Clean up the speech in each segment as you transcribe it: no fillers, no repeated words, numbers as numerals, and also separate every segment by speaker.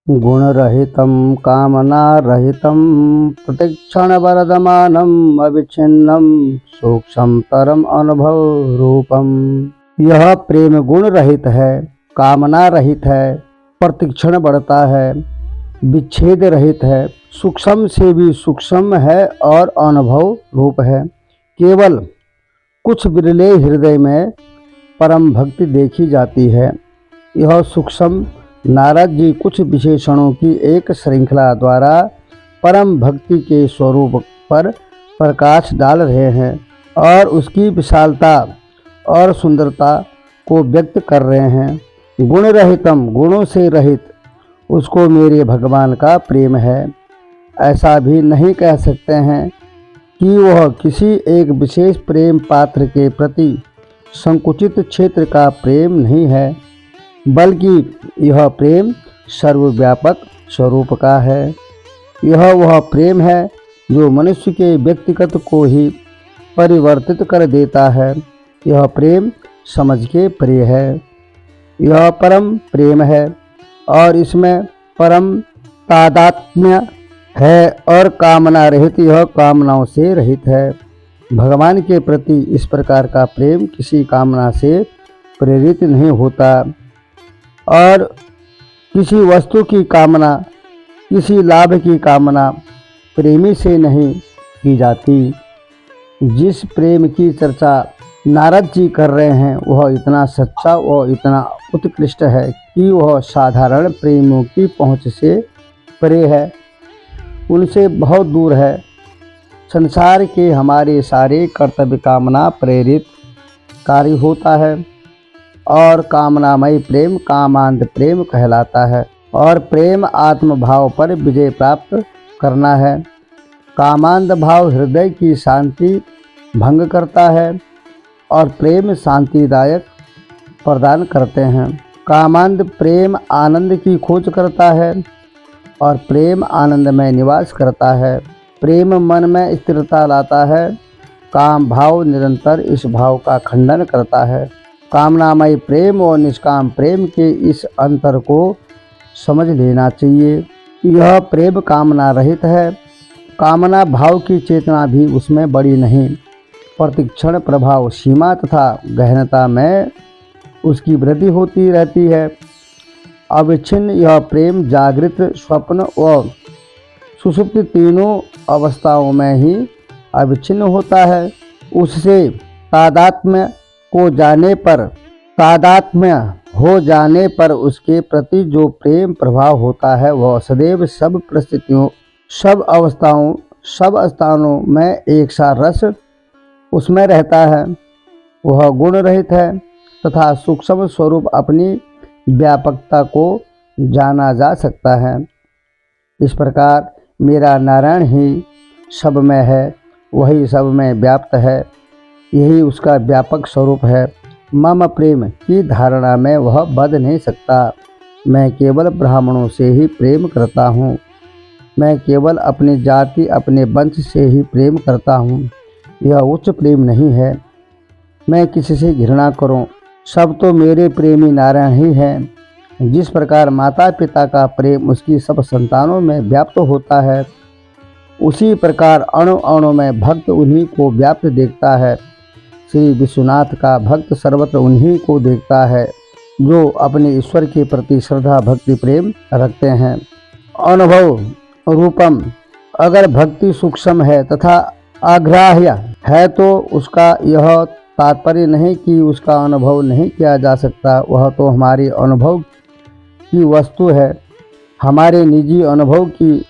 Speaker 1: गुणरहितं कामनारहितं प्रतिक्षणवरदमानम् अविच्छिन्नं सूक्ष्मतरम अनुभव रूपम। यह प्रेम गुण रहित है, कामना रहित है, प्रतिक्षण बढ़ता है, विच्छेद रहित है, सूक्ष्म से भी सूक्ष्म है और अनुभव रूप है। केवल कुछ बिरले हृदय में परम भक्ति देखी जाती है। यह सूक्ष्म नारद जी कुछ विशेषणों की एक श्रृंखला द्वारा परम भक्ति के स्वरूप पर प्रकाश डाल रहे हैं और उसकी विशालता और सुंदरता को व्यक्त कर रहे हैं। गुण रहितम, गुणों से रहित, उसको मेरे भगवान का प्रेम है। ऐसा भी नहीं कह सकते हैं कि वह किसी एक विशेष प्रेम पात्र के प्रति संकुचित क्षेत्र का प्रेम नहीं है, बल्कि यह प्रेम सर्वव्यापक स्वरूप का है। यह वह प्रेम है जो मनुष्य के व्यक्तिगत को ही परिवर्तित कर देता है। यह प्रेम समझ के परे है। यह परम प्रेम है और इसमें परम तादात्म्य है और कामना रहित, यह कामनाओं से रहित है। भगवान के प्रति इस प्रकार का प्रेम किसी कामना से प्रेरित नहीं होता और किसी वस्तु की कामना, किसी लाभ की कामना प्रेमी से नहीं की जाती। जिस प्रेम की चर्चा नारद जी कर रहे हैं वह इतना सच्चा और इतना उत्कृष्ट है कि वह साधारण प्रेमियों की पहुंच से परे है, उनसे बहुत दूर है। संसार के हमारे सारे कर्तव्य कामना प्रेरित कार्य होता है और कामनामय प्रेम कामांध प्रेम कहलाता है और प्रेम आत्म भाव पर विजय प्राप्त करना है। कामांध भाव हृदय की शांति भंग करता है और प्रेम शांतिदायक प्रदान करते हैं। कामांध प्रेम आनंद की खोज करता है और प्रेम आनंद में निवास करता है। प्रेम मन में स्थिरता लाता है। काम भाव निरंतर इस भाव का खंडन करता है। कामनामय प्रेम और निष्काम प्रेम के इस अंतर को समझ लेना चाहिए। यह प्रेम कामना रहित है। कामना भाव की चेतना भी उसमें बड़ी नहीं। प्रतिक्षण प्रभाव सीमा तथा गहनता में उसकी वृद्धि होती रहती है। अविच्छिन्न यह प्रेम जागृत, स्वप्न और सुषुप्ति तीनों अवस्थाओं में ही अविच्छिन्न होता है। उससे तादात्म्य हो जाने पर उसके प्रति जो प्रेम प्रभाव होता है वह सदैव सब परिस्थितियों, सब अवस्थाओं, सब स्थानों में एक सा रस उसमें रहता है। वह गुण रहित है तथा सूक्ष्म स्वरूप अपनी व्यापकता को जाना जा सकता है। इस प्रकार मेरा नारायण ही सब में है, वही सब में व्याप्त है, यही उसका व्यापक स्वरूप है। मम प्रेम की धारणा में वह बध नहीं सकता। मैं केवल ब्राह्मणों से ही प्रेम करता हूँ। मैं केवल अपनी जाति, अपने वंश से ही प्रेम करता हूँ। यह उच्च प्रेम नहीं है। मैं किसी से घृणा करूँ, सब तो मेरे प्रेमी नारायण ही हैं। जिस प्रकार माता पिता का प्रेम उसकी सब संतानों में व्याप्त होता है, उसी प्रकार अणु अणु में भक्त उन्हीं को व्याप्त देखता है। श्री विश्वनाथ का भक्त सर्वत्र उन्हीं को देखता है जो अपने ईश्वर के प्रति श्रद्धा भक्ति प्रेम रखते हैं। अनुभव रूपम, अगर भक्ति सूक्ष्म है तथा अग्राह्य है तो उसका यह तात्पर्य नहीं कि उसका अनुभव नहीं किया जा सकता। वह तो हमारे अनुभव की वस्तु है, हमारे निजी अनुभव की।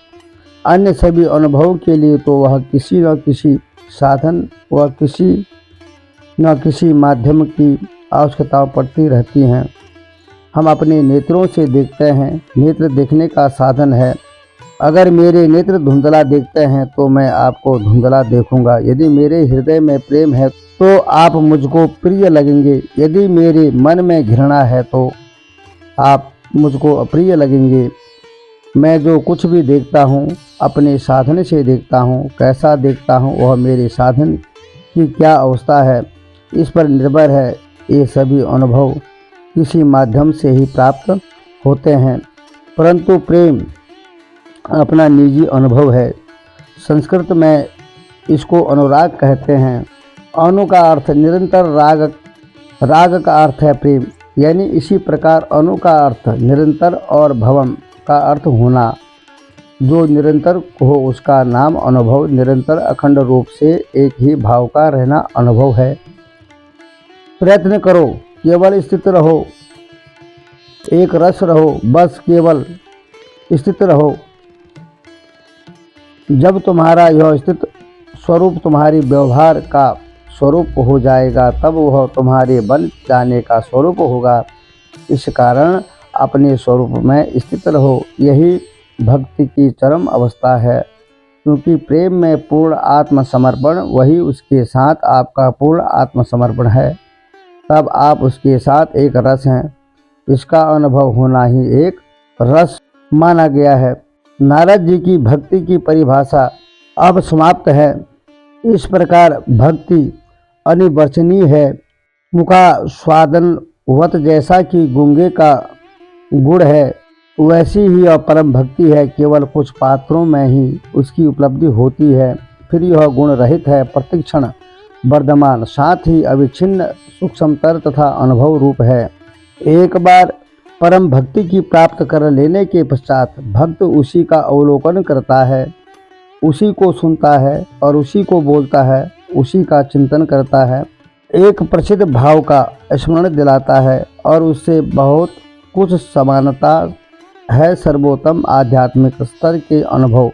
Speaker 1: अन्य सभी अनुभव के लिए तो वह किसी न किसी साधन व किसी न किसी माध्यम की आवश्यकता पड़ती रहती हैं। हम अपने नेत्रों से देखते हैं। नेत्र देखने का साधन है। अगर मेरे नेत्र धुंधला देखते हैं तो मैं आपको धुंधला देखूंगा। यदि मेरे हृदय में प्रेम है तो आप मुझको प्रिय लगेंगे। यदि मेरे मन में घृणा है तो आप मुझको अप्रिय लगेंगे। मैं जो कुछ भी देखता हूँ अपने साधन से देखता हूँ। कैसा देखता हूँ वह मेरे साधन की क्या अवस्था है इस पर निर्भर है। ये सभी अनुभव किसी माध्यम से ही प्राप्त होते हैं। परंतु प्रेम अपना निजी अनुभव है। संस्कृत में इसको अनुराग कहते हैं। अनु का अर्थ निरंतर, राग का अर्थ है प्रेम, यानी इसी प्रकार अनु का अर्थ निरंतर और भवम का अर्थ होना। जो निरंतर हो उसका नाम अनुभव, निरंतर अखंड रूप से एक ही भाव का रहना अनुभव है। प्रयत्न करो, केवल स्थित रहो, एक रस रहो, बस केवल स्थित रहो। जब तुम्हारा यह स्थित स्वरूप तुम्हारी व्यवहार का स्वरूप हो जाएगा, तब वह तुम्हारे बन जाने का स्वरूप होगा। इस कारण अपने स्वरूप में स्थित रहो, यही भक्ति की चरम अवस्था है। क्योंकि प्रेम में पूर्ण आत्मसमर्पण, वही उसके साथ आपका पूर्ण आत्मसमर्पण है। तब आप उसके साथ एक रस हैं। इसका अनुभव होना ही एक रस माना गया है। नारद जी की भक्ति की परिभाषा अब समाप्त है। इस प्रकार भक्ति अनिवर्चनीय है। मुखा स्वादनवत जैसा कि गूंगे का गुड़ है, वैसी ही यह परम भक्ति है। केवल कुछ पात्रों में ही उसकी उपलब्धि होती है। फिर यह गुण रहित है, प्रतिक्षण वर्धमान, साथ ही अविच्छिन्न, सूक्ष्मतर तथा अनुभव रूप है। एक बार परम भक्ति की प्राप्त कर लेने के पश्चात भक्त उसी का अवलोकन करता है, उसी को सुनता है और उसी को बोलता है, उसी का चिंतन करता है, एक प्रसिद्ध भाव का स्मरण दिलाता है और उससे बहुत कुछ समानता है। सर्वोत्तम आध्यात्मिक स्तर के अनुभव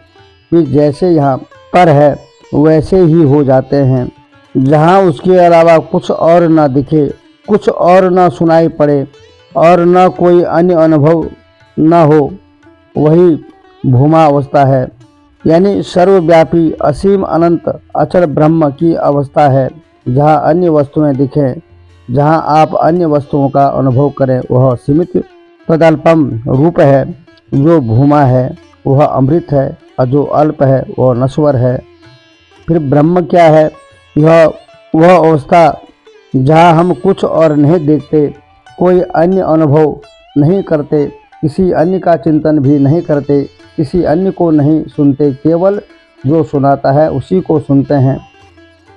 Speaker 1: भी जैसे यहाँ पर है वैसे ही हो जाते हैं। जहाँ उसके अलावा कुछ और न दिखे, कुछ और न सुनाई पड़े और न कोई अन्य अनुभव न हो, वही भूमा अवस्था है, यानी सर्वव्यापी असीम अनंत अचल ब्रह्म की अवस्था है। जहाँ अन्य वस्तुएं दिखें, जहाँ आप अन्य वस्तुओं का अनुभव करें, वह सीमित तदल्पम रूप है। जो भूमा है वह अमृत है और जो अल्प है वह नश्वर है। फिर ब्रह्म क्या है? यह वह अवस्था जहाँ हम कुछ और नहीं देखते, कोई अन्य अनुभव नहीं करते, किसी अन्य का चिंतन भी नहीं करते, किसी अन्य को नहीं सुनते, केवल जो सुनाता है उसी को सुनते हैं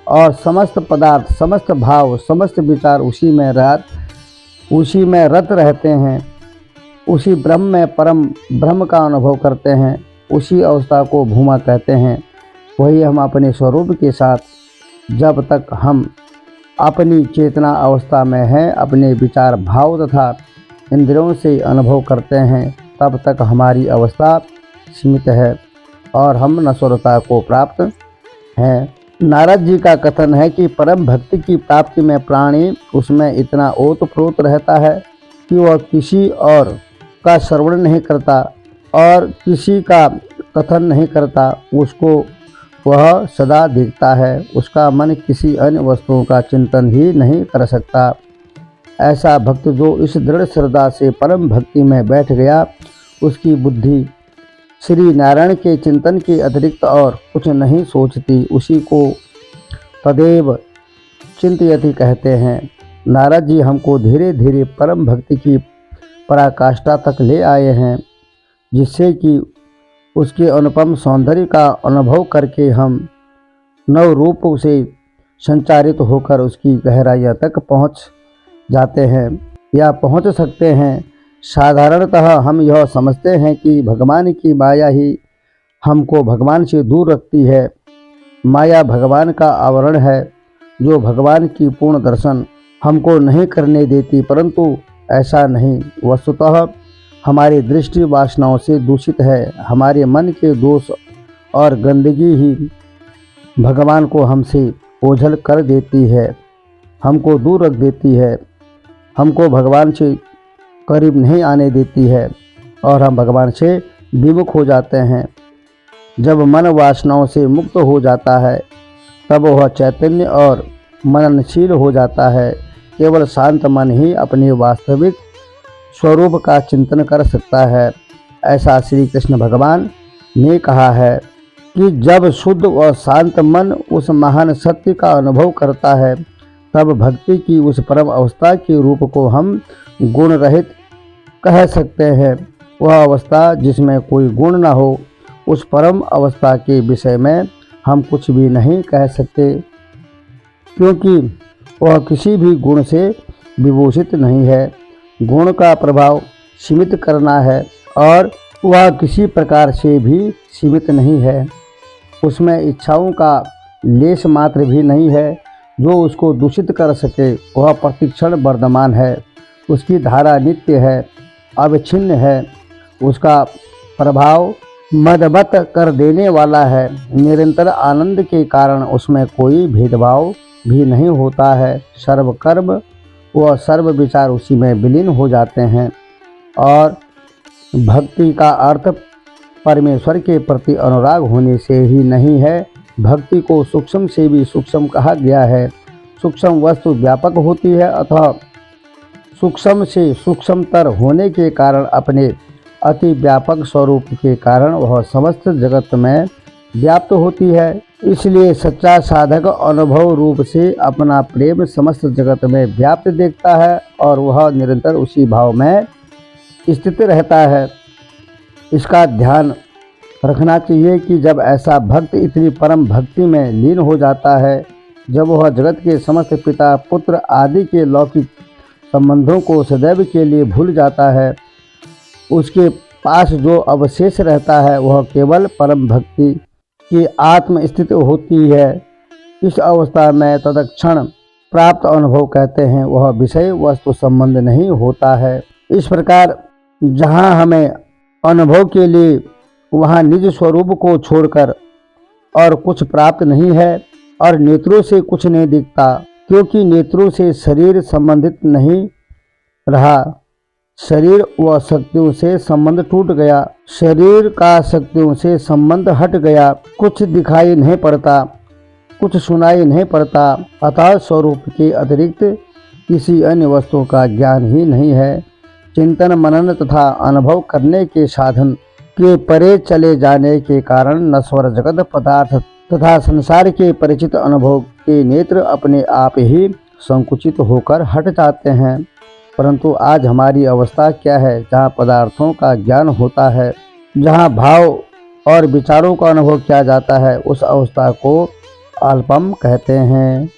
Speaker 1: और समस्त पदार्थ, समस्त भाव, समस्त विचार उसी में रत रहते हैं। उसी ब्रह्म में परम ब्रह्म का अनुभव करते हैं। उसी अवस्था को भूमा कहते हैं। वही हम अपने स्वरूप के साथ, जब तक हम अपनी चेतना अवस्था में हैं, अपने विचार, भाव तथा इंद्रियों से अनुभव करते हैं, तब तक हमारी अवस्था सीमित है और हम नश्वरता को प्राप्त हैं। नारद जी का कथन है कि परम भक्ति की प्राप्ति में प्राणी उसमें इतना ओतप्रोत रहता है कि वह किसी और का श्रवण नहीं करता और किसी का कथन नहीं करता। उसको वह सदा देखता है। उसका मन किसी अन्य वस्तुओं का चिंतन ही नहीं कर सकता। ऐसा भक्त जो इस दृढ़ श्रद्धा से परम भक्ति में बैठ गया, उसकी बुद्धि श्री नारायण के चिंतन के अतिरिक्त और कुछ नहीं सोचती। उसी को तदेव चिंतयति कहते हैं। नारद जी हमको धीरे धीरे परम भक्ति की पराकाष्ठा तक ले आए हैं, जिससे कि उसके अनुपम सौंदर्य का अनुभव करके हम नव रूप से संचारित होकर उसकी गहराइयों तक पहुंच जाते हैं या पहुंच सकते हैं। साधारणतः हम यह समझते हैं कि भगवान की माया ही हमको भगवान से दूर रखती है। माया भगवान का आवरण है जो भगवान की पूर्ण दर्शन हमको नहीं करने देती, परंतु ऐसा नहीं। वस्तुतः हमारी दृष्टि वासनाओं से दूषित है। हमारे मन के दोष और गंदगी ही भगवान को हमसे ओझल कर देती है, हमको दूर रख देती है, हमको भगवान से करीब नहीं आने देती है और हम भगवान से विमुख हो जाते हैं। जब मन वासनाओं से मुक्त हो जाता है, तब वह चैतन्य और मननशील हो जाता है। केवल शांत मन ही अपने वास्तविक स्वरूप का चिंतन कर सकता है। ऐसा श्री कृष्ण भगवान ने कहा है कि जब शुद्ध और शांत मन उस महान सत्य का अनुभव करता है, तब भक्ति की उस परम अवस्था के रूप को हम गुण रहित कह सकते हैं। वह अवस्था जिसमें कोई गुण न हो, उस परम अवस्था के विषय में हम कुछ भी नहीं कह सकते, क्योंकि वह किसी भी गुण से विभूषित नहीं है। गुण का प्रभाव सीमित करना है और वह किसी प्रकार से भी सीमित नहीं है। उसमें इच्छाओं का लेश मात्र भी नहीं है जो उसको दूषित कर सके। वह प्रतिक्षण वर्धमान है, उसकी धारा नित्य है, अविच्छिन्न है, उसका प्रभाव मदवत कर देने वाला है। निरंतर आनंद के कारण उसमें कोई भेदभाव भी नहीं होता है। सर्वकर्म व सर्व विचार उसी में विलीन हो जाते हैं और भक्ति का अर्थ परमेश्वर के प्रति अनुराग होने से ही नहीं है। भक्ति को सूक्ष्म से भी सूक्ष्म कहा गया है। सूक्ष्म वस्तु व्यापक होती है अतः सूक्ष्म से सूक्ष्मतर होने के कारण अपने अति व्यापक स्वरूप के कारण वह समस्त जगत में व्याप्त होती है। इसलिए सच्चा साधक अनुभव रूप से अपना प्रेम समस्त जगत में व्याप्त देखता है और वह निरंतर उसी भाव में स्थित रहता है। इसका ध्यान रखना चाहिए कि जब ऐसा भक्त इतनी परम भक्ति में लीन हो जाता है, जब वह जगत के समस्त पिता पुत्र आदि के लौकिक संबंधों को सदैव के लिए भूल जाता है, उसके पास जो अवशेष रहता है वह केवल परम भक्ति की आत्म स्थिति होती है। इस अवस्था में तत्क्षण प्राप्त अनुभव कहते हैं, वह विषय वस्तु संबंध नहीं होता है। इस प्रकार जहाँ हमें अनुभव के लिए वहाँ निज स्वरूप को छोड़कर और कुछ प्राप्त नहीं है और नेत्रों से कुछ नहीं दिखता, क्योंकि नेत्रों से शरीर संबंधित नहीं रहा। शरीर व शक्तियों से संबंध टूट गया, शरीर का शक्तियों से संबंध हट गया। कुछ दिखाई नहीं पड़ता, कुछ सुनाई नहीं पड़ता, अतः स्वरूप के अतिरिक्त किसी अन्य वस्तु का ज्ञान ही नहीं है। चिंतन मनन तथा अनुभव करने के साधन के परे चले जाने के कारण नश्वर जगत पदार्थ तथा संसार के परिचित अनुभव के नेत्र अपने आप ही संकुचित होकर हट जाते हैं। परंतु आज हमारी अवस्था क्या है, जहाँ पदार्थों का ज्ञान होता है, जहाँ भाव और विचारों का अनुभव किया जाता है, उस अवस्था को अल्पम कहते हैं।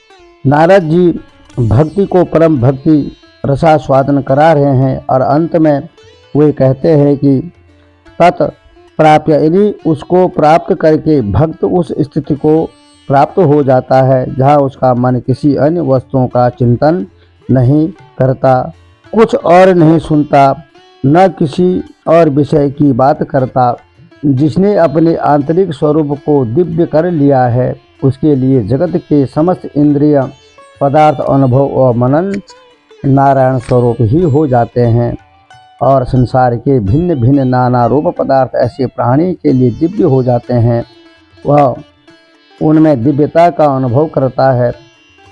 Speaker 1: नारद जी भक्ति को परम भक्ति रसास्वादन करा रहे हैं और अंत में वे कहते हैं कि तत् प्राप्य, यदि उसको प्राप्त करके भक्त उस स्थिति को प्राप्त हो जाता है जहाँ उसका मन किसी अन्य वस्तुओं का चिंतन नहीं करता, कुछ और नहीं सुनता, न किसी और विषय की बात करता। जिसने अपने आंतरिक स्वरूप को दिव्य कर लिया है, उसके लिए जगत के समस्त इंद्रिय पदार्थ अनुभव और मनन नारायण स्वरूप ही हो जाते हैं और संसार के भिन्न भिन्न नाना रूप पदार्थ ऐसे प्राणी के लिए दिव्य हो जाते हैं। वह उनमें दिव्यता का अनुभव करता है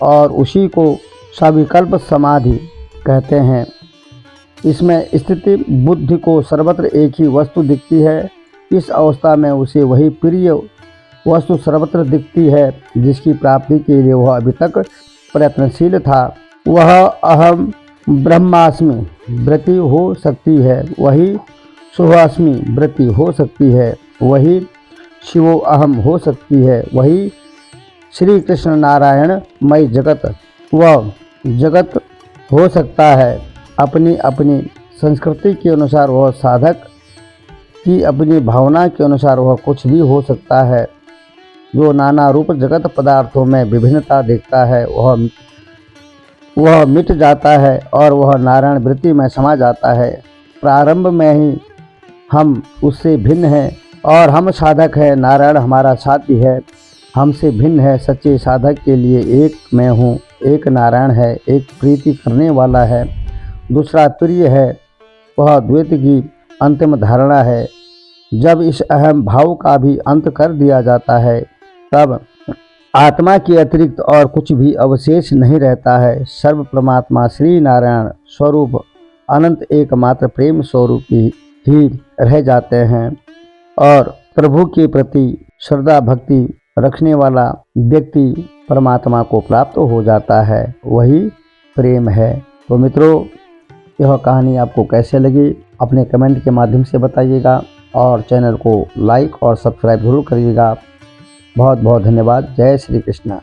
Speaker 1: और उसी को सविकल्प समाधि कहते हैं। इसमें स्थिति बुद्धि को सर्वत्र एक ही वस्तु दिखती है। इस अवस्था में उसे वही प्रिय वस्तु सर्वत्र दिखती है जिसकी प्राप्ति के लिए वह अभी तक प्रयत्नशील था। वह अहम ब्रह्मास्मि वृत्ति हो सकती है, वही सोहास्मि वृत्ति हो सकती है, वही शिवो अहम हो सकती है, वही श्री कृष्ण नारायण मय जगत वह जगत हो सकता है। अपनी अपनी संस्कृति के अनुसार वह साधक की अपनी भावना के अनुसार वह कुछ भी हो सकता है। जो नाना रूप जगत पदार्थों में विभिन्नता देखता है वह मिट जाता है और वह नारायण वृत्ति में समा जाता है। प्रारंभ में ही हम उससे भिन्न हैं और हम साधक हैं। नारायण हमारा साथी है, हमसे भिन्न है। सच्चे साधक के लिए एक मैं हूँ, एक नारायण है, एक प्रीति करने वाला है, दूसरा प्रिय है। वह द्वैत की अंतिम धारणा है। जब इस अहम भाव का भी अंत कर दिया जाता है तब आत्मा के अतिरिक्त और कुछ भी अवशेष नहीं रहता है। सर्व परमात्मा श्री नारायण स्वरूप अनंत एकमात्र प्रेम स्वरूप ही रह जाते हैं और प्रभु के प्रति श्रद्धा भक्ति रखने वाला व्यक्ति परमात्मा को प्राप्त हो जाता है, वही प्रेम है। तो मित्रों, यह कहानी आपको कैसे लगी अपने कमेंट के माध्यम से बताइएगा और चैनल को लाइक और सब्सक्राइब जरूर करिएगा। बहुत बहुत धन्यवाद। जय श्री कृष्ण।